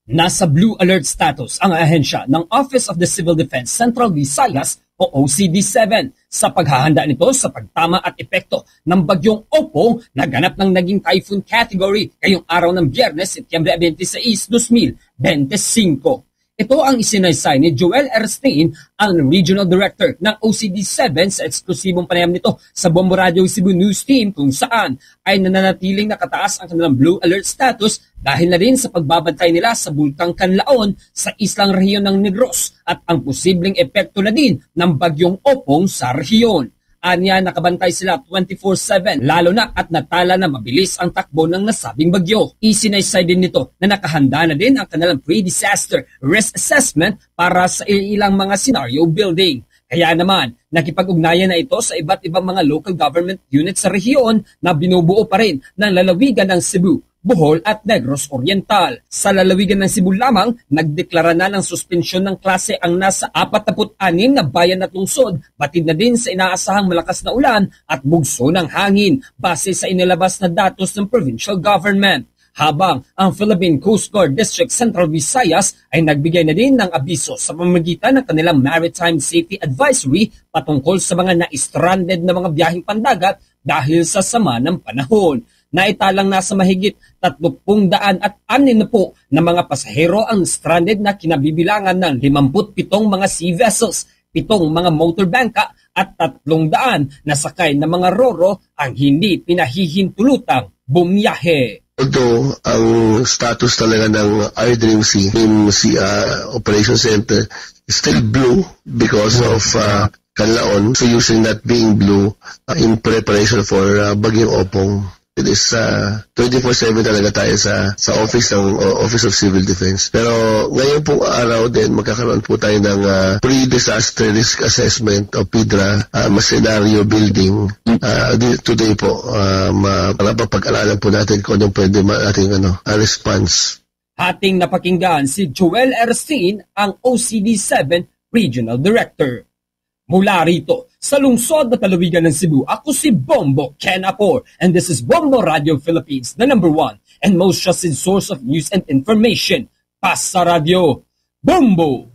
Nasa blue alert status ang ahensya ng Office of the Civil Defense Central Visayas o OCD-7 sa paghahanda nito sa pagtama at epekto ng bagyong Opong na ganap ng naging typhoon category ngayong araw ng Biyernes, Setyembre 26, 2025. Ito ang isinaysay ni Joel Erstein, ang Regional Director ng OCD-7 sa eksklusibong panayam nito sa Bombo Radio Cebu News Team kung saan ay nananatiling nakataas ang kanilang blue alert status dahil na rin sa pagbabantay nila sa Bulkang Canlaon sa islang rehiyon ng Negros at ang posibleng epekto na din ng bagyong Opong sa rehiyon. Anya, nakabantay sila 24/7 lalo na at natala na mabilis ang takbo ng nasabing bagyo. Isinaysay din nito na nakahanda na din ang kanilang pre-disaster risk assessment para sa ilang mga scenario building. Kaya naman, nakipag-ugnayan na ito sa iba't ibang mga local government units sa rehiyon na binubuo pa rin ng lalawigan ng Cebu, Bohol at Negros Oriental. Sa lalawigan ng Cebu lamang, nagdeklara na ng suspensyon ng klase ang nasa 46 na bayan at lungsod, batid na din sa inaasahang malakas na ulan at bugso ng hangin base sa inilabas na datos ng provincial government. Habang ang Philippine Coast Guard District Central Visayas ay nagbigay na din ng abiso sa pamamagitan ng kanilang Maritime Safety Advisory patungkol sa mga na-stranded na mga biyaheng pandagat dahil sa sama ng panahon. Naitalang nasa mahigit 360 na mga pasahero ang stranded na kinabibilangan ng 57 mga sea vessels, 7 mga motor bangka at 300 na sakay na mga roro ang hindi pinahihintulutang bumiyahe. Although ang status talaga ng Dream Sea Operation Center is still blue because of Canlaon, so using that being blue in preparation for Bagyong Opong. It is 24/7 talaga tayo sa Office of Civil Defense. Pero ngayon pong araw din magkakaroon po tayo ng pre-disaster risk assessment o PIDRA scenario building. Today po mapapag-alalan po natin kung anong pwede ating response. Ating napakinggan si Joel Erstein, ang OCD-7 Regional Director. Mula rito, sa lungsod na lalawigan ng Cebu, ako si Bombo Ken Apor, and this is Bombo Radio Philippines, the #1 and most trusted source of news and information. Pasa Radio, Bombo!